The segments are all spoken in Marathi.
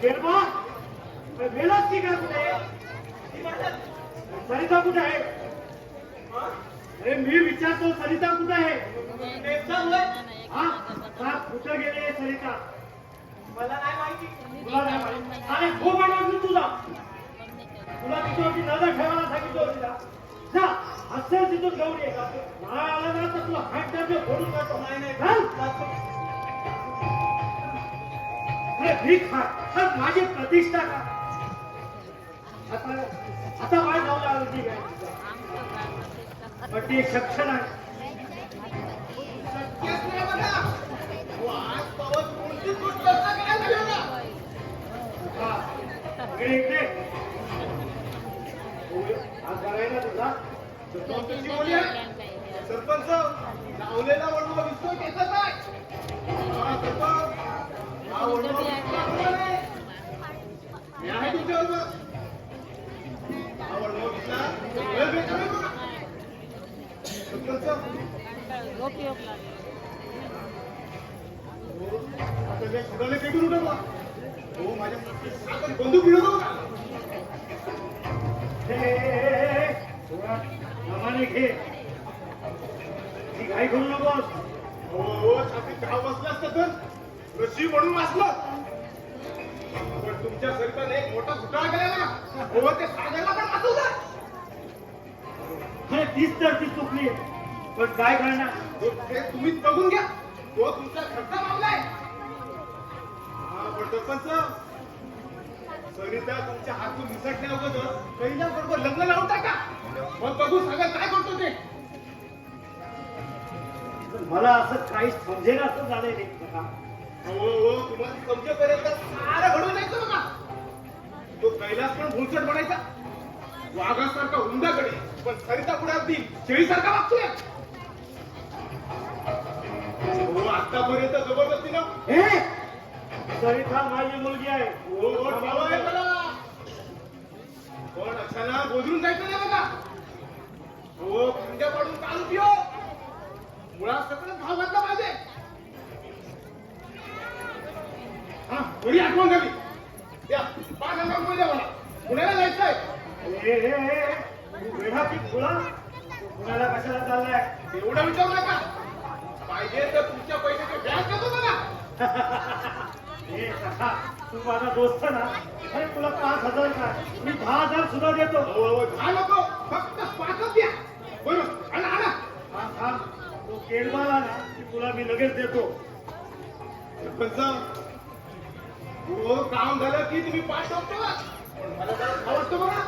गेरबा मेलाच की का कुठे सरिता कुठे आहे? अरे मी विचारतो सरिता कुठे आहे? हा कुठं गेले सरिता? मला नाही माहिती. तुला नाही माहिती? अरे खूप अडवली तुला तिथं नजर ठेवायला सांगितलं होती ना. जा असेल तिथून घेऊन ये. मला आला ना तर तुला हात फोडून जातो. नाही नाही अरे भीक खा माझी प्रतिष्ठा का? आता काय जाऊ लागली काय पण ती सक्षम आहे. इकडे हा करायला तुझा सरपंच लावलेला वडवा दिसतोय त्याचा काय? हा वडवा मी आहे तुमच्याबरोबर. हा वडवा दिसला सरपंच आता मी सुधारले पेटून उठवला. हो माझ्या बंदूक मिळवतो का? नमाने घे घाई करू नकोस. हो छातीत घाव बसला असता तर रशी म्हणून वाचलं. पण तुमच्या सरिताने एक मोठा घोटाळा केला ना. हो ते सागरला पण वाचवलं. अरे तीच तर ती चुकली पण काय करणार? ते तुम्हीच बघून घ्या. तो तुमचा घरचा मामला आहे. हा पण सरपंच सरिता तुमच्या हातून निसटण्या अगोदर पहिल्या बरोबर लग्न लावून टाका. मग बघू सागर काय करतो ते. मला असं काहीच समजेना असं झालंय रे. हो तुम्हाला समजेपर्यंत सारं घडून यायचं बघा. तो कैलास पण भुलचट बनायचा वाघासारखा हुंदाकडे पण सरिता पुढे अगदी शेळीसारखा वागतोय. हो आतापर्यंत जबरदस्तीनं सरिता माझी मुलगी आहे. हो आहे मला. पण अचानक गोजरून जायचं नाही बघा. हो खंड्या पाडून चालू पिओ मुळात सगळं भाव घातला पाहिजे. हा बरी आठवण झाली. द्या 5,000 रुपये द्या मला. पुण्याला जायचंय. वेढा की खुळा पुण्याला कशाला चाललाय? एवढं विचारू नका. पाहिजे तर तुमच्या पैशाचे व्याज देतो बघा. तू माझा दोस्त ना. अरे तुला 5,000 काय मी 10,000 सुद्धा देतो. 10 नको फक्त 5च द्या. बरोबर आणा आणा. हा तो केळबाला ना की तुला मी लगेच देतो. सरपंच हो काम झालं की तुम्ही 5 टाकतो. पण मला जरा खाव वाटतं बघा.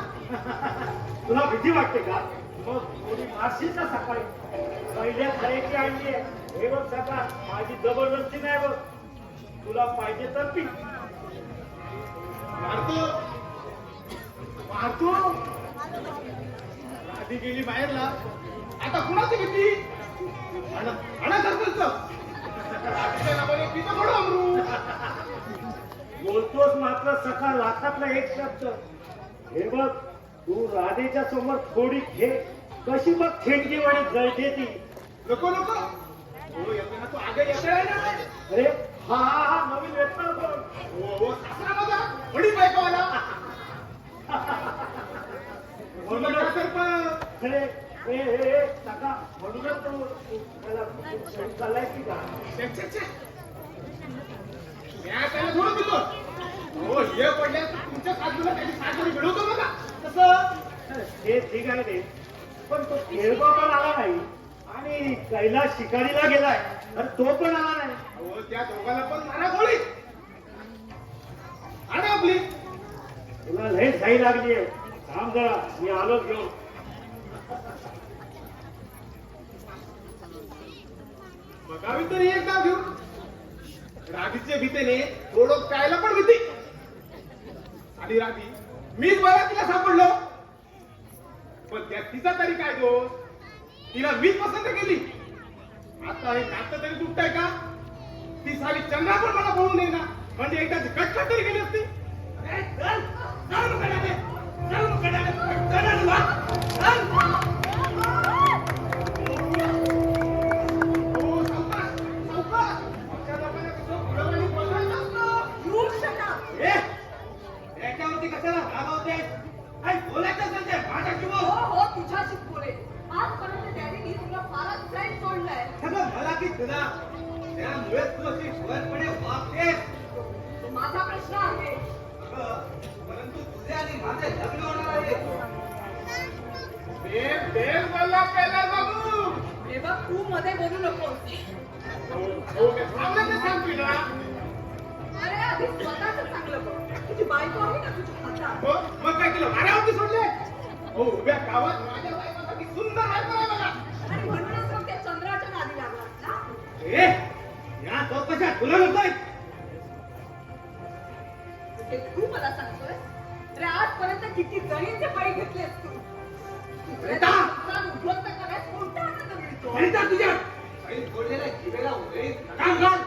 तुला भीती वाटते का? मग थोडी मारशील का सकाळी? पहिल्या खायची आणली हे बघ सकाळ माझी जबरदस्ती नाही बघ. तुला पाहिजे तर पी. मारतो मारतो. आधी गेली बाहेरला आता कुणाची भीती? आणा सरपंच. आधीच्या नावाने पितो थोडं अमरू. बोलतोस मात्र सकाळ लाखातला एक शब्द. हे बघ तू राधेच्या समोर थोडी घे कशी बघ थेंडगीवाणी जळते ती. नको नको. हो येतो ना तू आगे येतो आहे ना. अरे हा नवीन वेतन बघ. हो सासरा माझा बडी बायको आला. सरपंच अरे सका म्हणूनच तो चाललाय की का? त्याला थोडं दिलो. हो हे पडल्या तुमच्या सासूला त्याची सासरी मिळवतो बघा. तसं हे ठीक आहे रे पण तो केळबा पण आला नाही आणि कैलास शिकारीला गेलाय आणि तो पण आला नाही. हो त्या दोघांना पण मारा गोळी. आणा आपली. तुला लय घाई लागली आहे. थांब जरा मी आलो घेऊन. बघावी तरी एकदा घेऊन. राधीच्या भीतीने थोडं प्यायला पण भीती. आणि राधी मीच बघा तिला सापडलो. पण त्या तिचा तरी काय दोष? तिला मीच पसंत केली. आता हे नातं तरी तुटतंय का? ती सारी चंद्रा पण मला बोलून नाही ना. म्हणजे एकदा कटकट तरी गेली असती. अरे चल चल मुकडाने चल मुकडाने पटकन वा चल. तुला त्यामुळेच तू अशी ठोरपणे वागतेस. तो माझा प्रश्न आहे. अगं, परंतु तुझे आणि माझे लग्न होणार आहे. देव देव बोलला पहिला बाबू. हे बघ तू मध्ये बोलू नकोस. हो मी सांगलं ते सांग तुला. अरे आधी स्वतःच चांगलं बघ. तुझी बायको आहे ना तुझ्या हातात. हो मग काय केलं मारावरती सोडले. हो उभ्या गावात माझ्या बायकोसाठी सुंदर बायको आहे बघा. आणि म्हणूनच मग त्या चंद्राच्या नादी लागलास ना. ए या चौकशा तुला नकोय. ते तू मला सांगतोय. अरे आजपर्यंत किती जणींचे बळी घेतलेस तू. रीता! संसार उद्ध्वस्त करण्यास कोणता आनंद मिळतो? रीता तुझ्या काही फोडलेल्या जिभेला उघडे काम कर.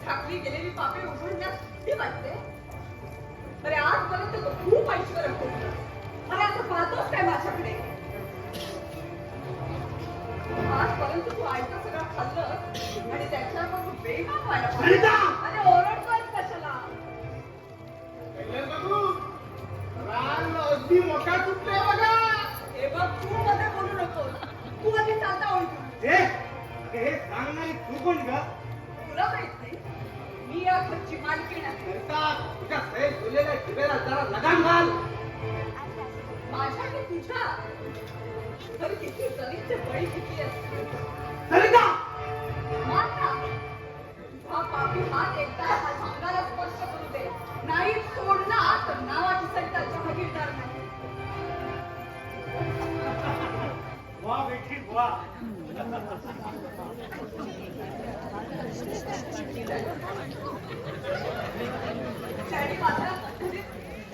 झाकली गेलेली पापे उघडण्यास किती वाटते? अरे आजपर्यंत तू खूप ऐश्वर्य होतं. अरे असं पाहतोस काय माझ्याकडे? आजपर्यंत तू आयतं सगळं खाल्लं आणि त्याच्यावर तू बेमान व्हायला रीता! अरे ओरडतोय कशाला? कैलास बाबू रान अगदी मोठा तुटले बघा. हे बघ तू मध्ये बोलू नकोस. तू आधी चालता ओळखू. ए हे सांगणारी तू कोण ग? तुला माहित नाही मी या घरची मालकीण आहे. तुझ्या सैल फुललेल्या जिभेला जरा लगाम घाल. माझ्या की तुझ्या तर किती जरीचे बळी किती असते. सरिता मान ना. हा पापी हात एकदा हा अंगाला स्पर्श करू दे. नाही सोडला तर नावाची सरिता जहागीरदार नाही. वा बेटी वा. त्याने माझ्या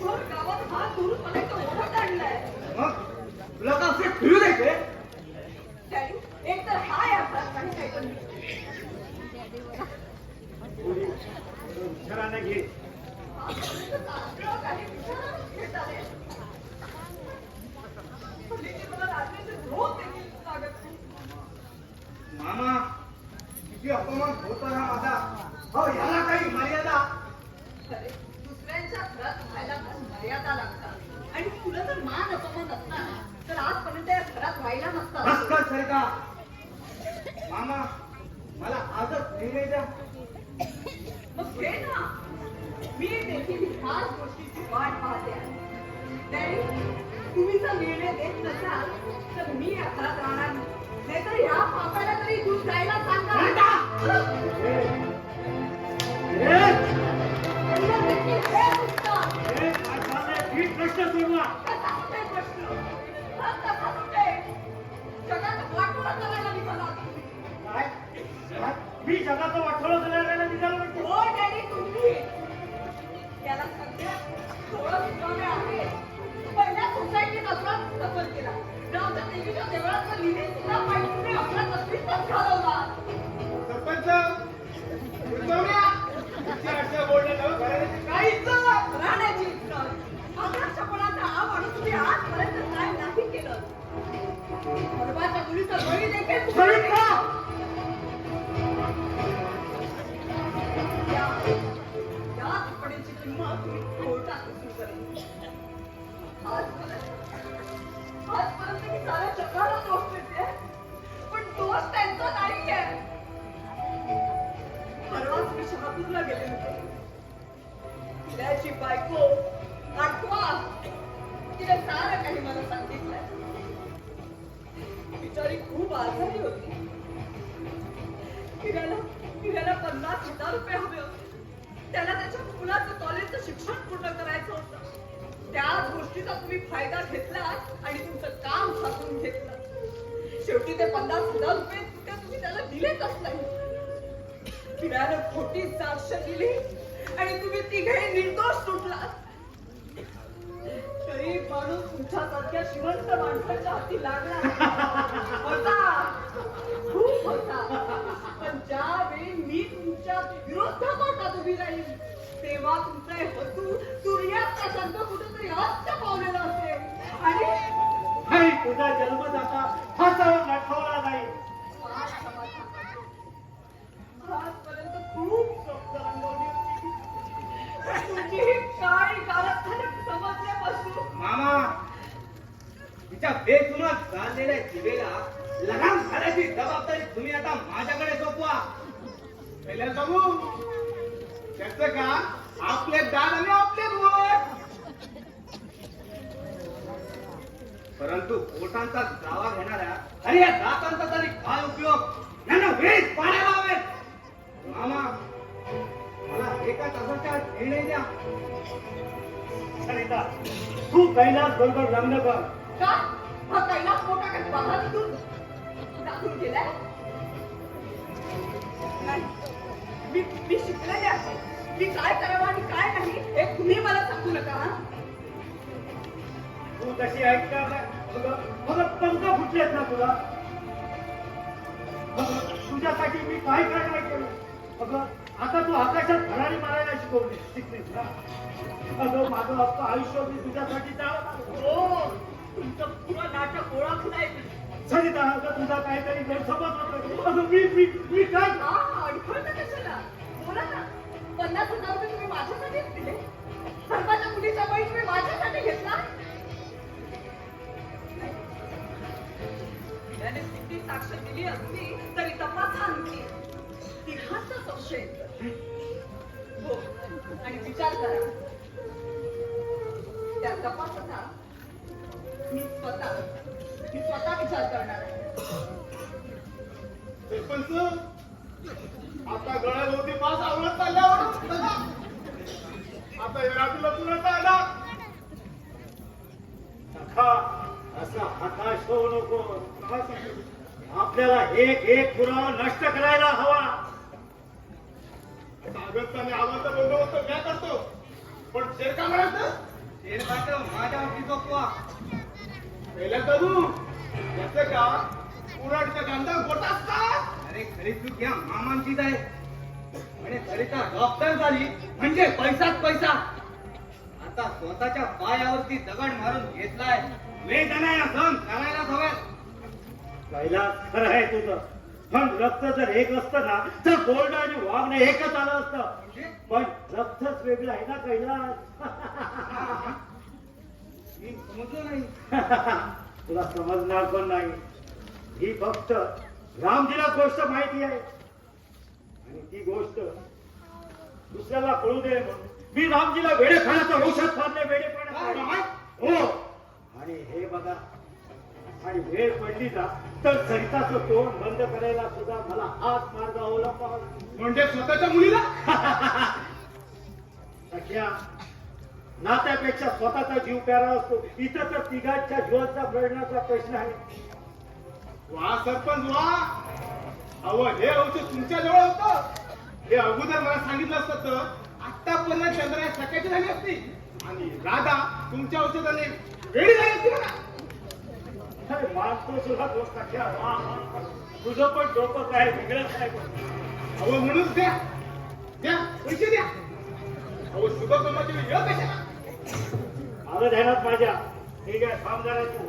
भर गावात हात धरून मला इथं ओढत आणलाय. मग तुला का असे फिरू द्यायचे? त्याने एक तर हा या घरात काही काही पण थोडी विचाराने घे. सगळं काही विचारात घेत आले. हल्लीची मला रात्रीची झोप देखील लागत नाही. मामा किती अपमान होता हा माझा. हो याला काही मर्यादा. अरे, दुसऱ्यांच्या घरात राहायला पण मर्यादा लागतात. आणि तुला जर मान अपमान असता ना, तर आजपर्यंत या घरात राहिला नसता. बस कर सरिता. मामा मला आजच निर्णय द्या. मग घे ना. मी देखील ह्याच गोष्टीची वाट पाहते आहे. डॅडी, तुम्ही जर निर्णय देत नसाल तर मी या घरात राहणार नाही. नाहीतर ह्या पापाला तरी दूर जायला सांगा. तुला देखील हेच उत्तर. हे काय झालंय? ठीक प्रश्न सोडवा. कसा सुटेल प्रश्न? हा कसा सुटेल? जगात वाटोळं करायला निघाला तुम्ही. काय? काय? मी जगाचं वाटोळं करायला निघालो म्हणजे? हो डॅडी, तुम्ही. याला सगळ्यात थोडं सुचवणे आहे. पहिल्या सोसायटीत असला सफर केला. रामच्या देवीच्या देवळात लिहिली सुद्धा पाहिजे आपला तस्वीरच घालवला. सरपंच उठवण्या. किती अशा बोलण्यानं घराण्याची काय इज्जत? राहण्याची इज्जत. आदर्शपणाचा हा माणूस तुम्ही आजपर्यंत काय नाही केलं. सर्वांच्या मुलीचा बळी देखील तुम्ही सरिता! या टिप्पणीची किंमत तुम्ही कोर्टात वसूल करेल. आजपर्यंत मी साऱ्या जगाला दोष देते, पण दोष त्यांचा नाहीये. परवाच मी शहापूरला गेले होते. तिल्याची बायको आठवा तिने सारं काही मला सांगितलंय. बिचारी खूप आजारी होती. तिला 50,000 रुपये हवे होते. त्याला त्याच्या मुलाचं कॉलेजचं शिक्षण पूर्ण करायचं होतं. त्याच गोष्टीचा तुम्ही फायदा घेतला आणि तुमचं काम साधून घेतलं. शेवटी ते 50,000 रुपये तुम्ही त्याला दिलेच नाही. तिला खोटी साक्ष दिली आणि तुम्ही तिघे निर्दोष सुटलात. गरीब माणूस तुमच्यासारख्या श्रीमंत माणसाच्या हाती लागला होता. खूप होता. पण ज्यावेळी मी तुमच्या विरोधात होता उभी राहील तेव्हा तुमचा हेतू सूर्याचा शब्द कुठेतरी अस्त पावलेला असेल. आणि नाही, तुझा जन्मदाता हातावर लटकवला नाही. आजपर्यंत खूप स्वप्न रंगवली होती. तुझी ही काळी कारस्थाने समजल्यापासून मामा तिच्या बेसुमार चाललेल्या जिभेला लगाम घालायची जबाबदारी तुम्ही आता माझ्याकडे सोपवा. पहिल्या जाऊ त्याचं का आपले दाद आणि आपले बोट. परंतु पोटांचा दावा घेणाऱ्या अरे या दातांचा तरी काय उपयोग. यांना वेळ पाण्याला हवेत. मामा मला एका तासाच्या निर्णय द्या. सरिता तू कैलास बरोबर लग्न कर. का हा कैलास मोठा काय बाहेर निघून दाखवून गेलाय? नाही, मी शिकलेले आहे. मी काय करावं आणि काय नाही हे तुम्ही मला सांगू नका. हा? तू तशी ऐकणार नाही. मग पंख फुटलेत ना तुला. मग तुझ्यासाठी मी काय काय नाही केलं. अगं आता तू आकाशात भरारी मारायला शिकलीस ना. अगं माझं अख्खं आयुष्य मी तुझ्यासाठी चालत. हो, तुमचं पुरं नाटक ओळखलंय मी. सरिता अगं तुझा काहीतरी गैरसमज होतो. अगं मी काय हा, अडखळता कशाला? बोला ना. 50,000 रुपये तुम्ही माझ्यासाठीच दिले. सर्वांच्या मुलीचा बळी तुम्ही माझ्यासाठी घेतला. त्याने किती साक्ष दिली असती तरी तपास आणखी तिघांचा संशय येतो. हो, आणि विचार करा त्या तपासाचा मी स्वतः विचार करणार आहे. सरपंच आता गळ्याभोवती पास आवडत चालल्यावर आता हे रात्रीला पुन्हा चालला. सखा असा हताश होऊ नको. आपल्याला एक पुरावा नष्ट करायला हवा. सागरताने आवाज बोललो होतो काय करतो पण शेर का म्हणायचं. शेरपाट माझ्यावरती सोपवा. पहिल्या तरू याचं का पुराडच्या कांदा गोटा असतात. अरे खरी चूक या मामांचीच आहे. आणि सरिता डॉक्टर झाली म्हणजे पैसाच पैसा. आता स्वतःच्या पायावरती दगड मारून घेतलाय. वेदना सहन करायलाच हव्यात. कैलास खरं आहे तुझं. पण रक्त जर एक असतं ना तर गोल्ड आणि वागणं एकच आलं असतं. पण रक्तच वेगळं आहे ना कैलास. मी समजलो नाही. तुला समजणार पण नाही. ही फक्त रामजीला गोष्ट माहिती आहे आणि ती गोष्ट दुसऱ्याला कळू दे म्हणून मी रामजीला वेडेपणाचं औषध फारले. वेडेपणा हो. आणि हे बघा आणि वेळ पडली ना तर सरिताचं तोंड बंद करायला सुद्धा मला हाच मार्ग अवलंबावा. म्हणजे स्वतःच्या मुलीला सख्या नात्यापेक्षा स्वतःचा जीव प्यारा असतो. इथं तर तिघांच्या जीवाचा प्रश्नाचा प्रश्न आहे. वा सरपंच वा. अहो हे औषध तुमच्या जवळ होतं. हे अगोदर मला सांगितलं असतं तर आतापर्यंत चंद्रा सकाळची झाली असती आणि राधा तुमच्या औषधाने वेळी झाली असती बघा. अरे मानतो सुद्धा तो सख्या. तुझं पण डोकं काय वेगळंच आहे. अहो म्हणून द्या द्या पैसे द्या. अहो शुभकर्माची वेळ कशाला. आलं ध्यानात माझ्या. ठीक आहे थांब जरा तू.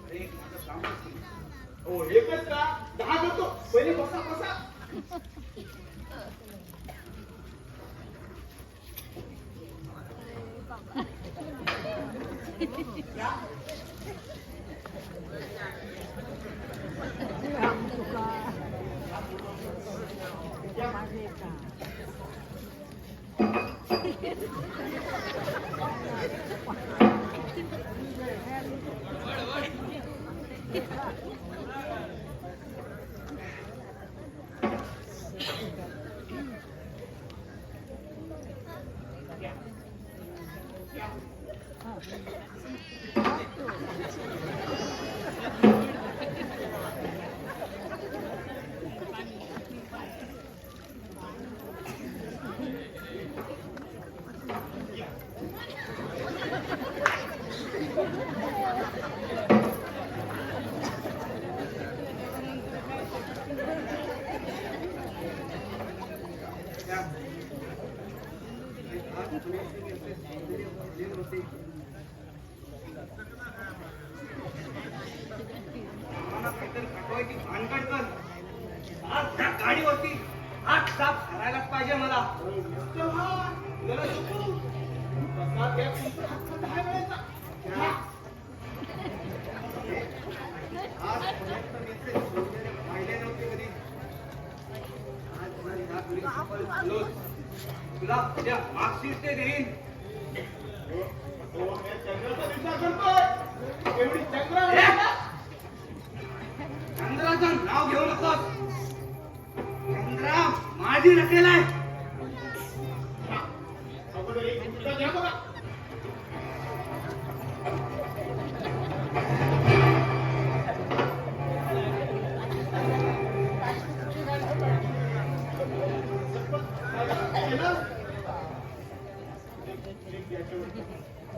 अरे माझं कामच नाही. हो एकच का 10 करतो. पहिले बसा बसा. करायलाच पाहिजे मला. तेव्हा जरा शिकू. प्रसाद घ्या, तुमचा हक्क 10 वेळेचा. घ्या. आजपर्यंत मी ते सोडलेले पाहिले नव्हते कधी. आज मला ह्या प्रिन्सिपल बोलून तुला उद्या मार्कशीट ते देईन. हो, मी चंद्राचा विचार करतोय. एवढी चंद्रा चंद्राचं नाव घेऊ नकोस. चंद्रा माझी रचेल आहे. अगोदर एक मुद्दा घ्या बघा.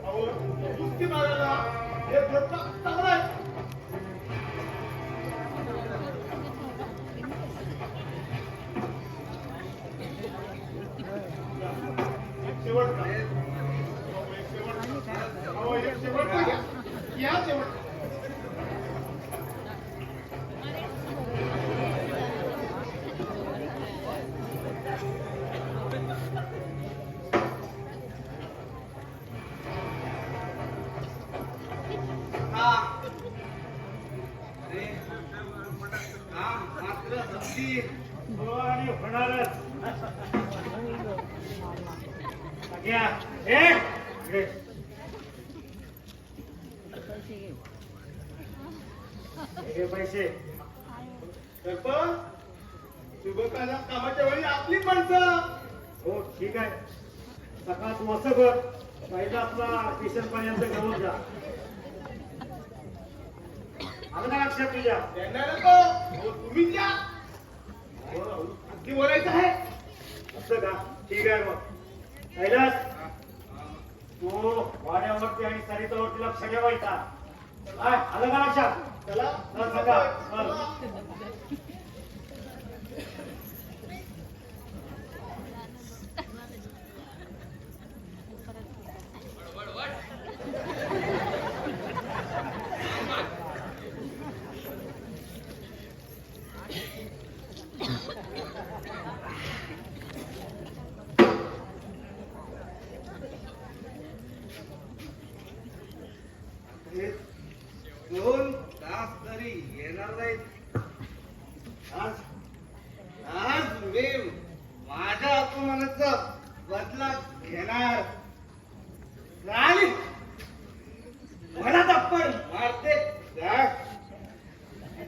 अहो, कुस्ती मारायला हे धोका चांगला आहे. एक शेवटचा. अहो, एक शेवटचा घ्या. घ्या शेवटचा. हा. अरे, काम मात्र अगदी हो आणि होणारच. घ्या. घे. हे पैसे. सरपंच, शुभकार्या कामाच्या वेळी आपली माणसं. हो ठीक आहे. सकाळ तू असं कर, पहिला आपला स्टेशन पर्यंत घेऊन जा. आलं ना लक्षात तुझ्या? देणार तो. हो, तुम्हीच या. हो, अगदी बोलायचं आहे. असं का? ठीक आहे मग. कैलास, तू वाड्यावरती आणि सरितावरती लक्ष ठेवायचा. काय आलं का लक्षात? चला. चल सका. चल. हे 2 तास तरी येणार नाहीत. आज मी माझ्या अपमानाचा बदला घेणार. आणि मला थप्पड मारते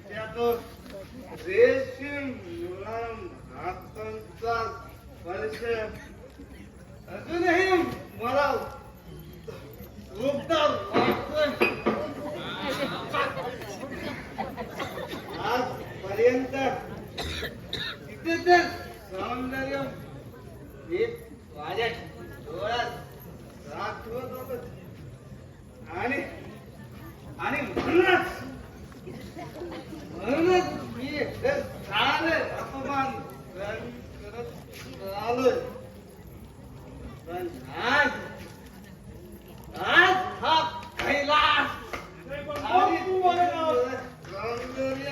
त्यातून रेशीम मुलाम हातांचा स्पर्श अजूनही मला रूपदार वाटतोय. आजपर्यंत तिथे तर सौंदर्य हे माझ्या डोळ्यात दाखवत होत. आणि म्हणूनच मी हे सारे अपमान सहन करत आलोय. पण आज हा कैलास आणि सौंदर्य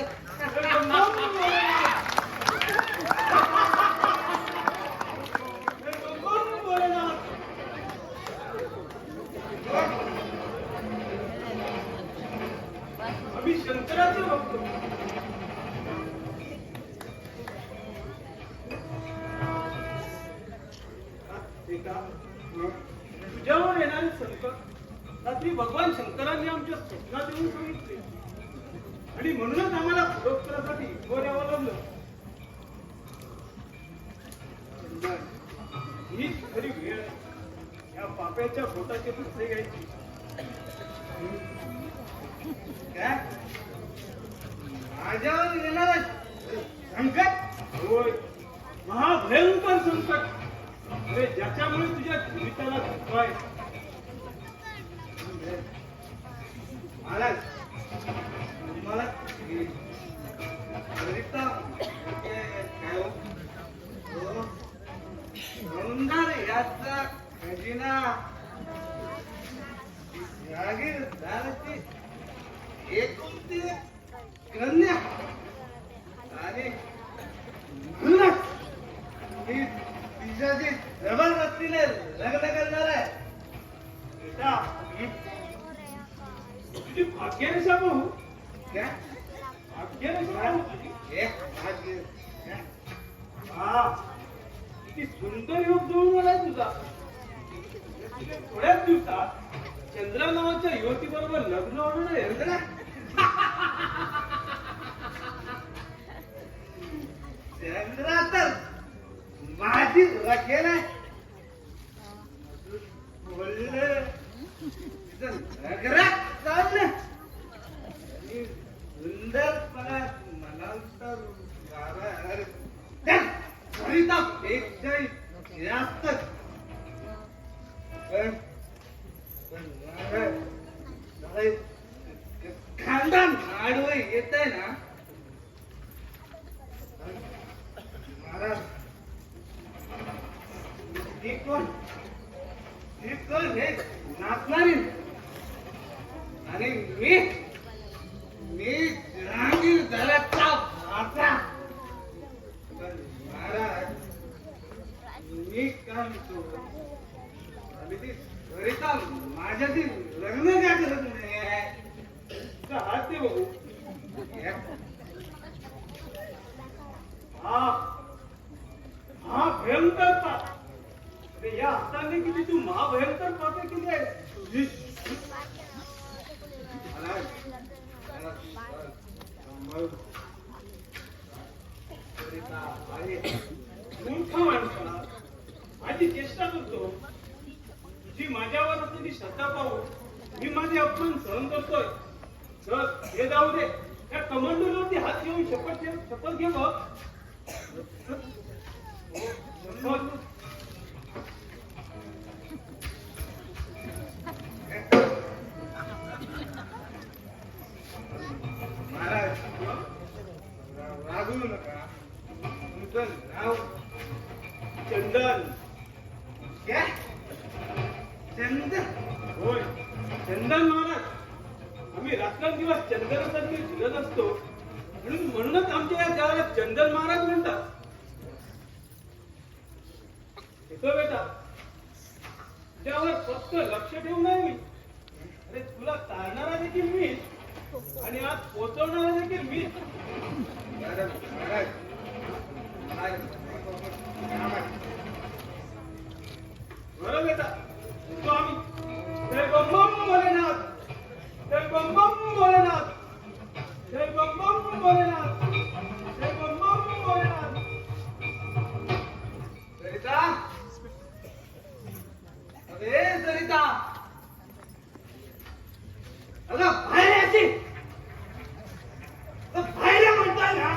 आम्ही शंकराचे भक्त. तुझ्यावर येणारे संकट रात्री भगवान शंकरांनी आमच्या स्वप्नात येऊन सांगितले आणि म्हणूनच आम्हाला पुरोत्तरासाठी वर यावं लागलं. हीच खरी वेळ आहे. या पाप्याच्या पोटाचे पैसे घ्यायची. काय माझ्यावर येणार संकट? होय, महाभयंकर संकट. अरे ज्याच्यामुळे तुझ्या जीविताला धोका आहे. महाराज मला सरिता काय हो? सौंदर्य याचा खजिना जागीरदाराची एकुलती कन्या आणि म्हणूनच ही हा किती सुंदर योग जुळून आलाय तुझा. थोड्याच दिवसात चंद्रा नावाच्या युवती बरोबर लग्न होणं येतं ना. चंद्रा तर माझी रखेल आहे. बोललं तिचं नगरात चाललं आणि सुंदरपणा म्हणाल तर सरिता पेक्षाही जास्त. पण खानदान आडवं येत आहे ना महाराज. ही कोण हे नाचणारी आणि मी जहांगीर घराचा भाचा. पण महाराज मी काय म्हणतो आणि ती सरिता माझ्याशी लग्न का करत नाही. हात बघू. हा भयंकर पाप. अरे या हाताने किती तू महाभयंकर पापे केली आहे. मूर्ख माणसा माझी चेष्टा करतो. तुझी माझ्यावर असलेली श्रद्धा पाहून मी माझे अपमान सहन करतोय. तर हे जाऊ दे. त्या कमांडोवरती हात घेऊन शपथ घे बघ. शपथ. महाराज रागवू नका. तुमचं नाव चंदन. काय? चंदन? होय चंदन महाराज. आम्ही रात्रंदिवस चंदनासारखे फिरत असतो म्हणूनच आमच्या या गावाला चंदन महाराज म्हणतात. येतो बेटा तुझ्यावर फक्त लक्ष ठेवून नाही मी. अरे तुला चालणारा देखील मी आणि आज पोचवणारा देखील मी. महाराज बरं बेटा येतो आम्ही. जय बम बम भोलेनाथ. जय बम बम भोलेनाथ. जय बम बम भोलेनाथ. जय बम बम भोलेनाथ. सरिता अरे सरिता अगं बाहेर यायची. बाहेर म्हणताय ना.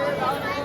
काय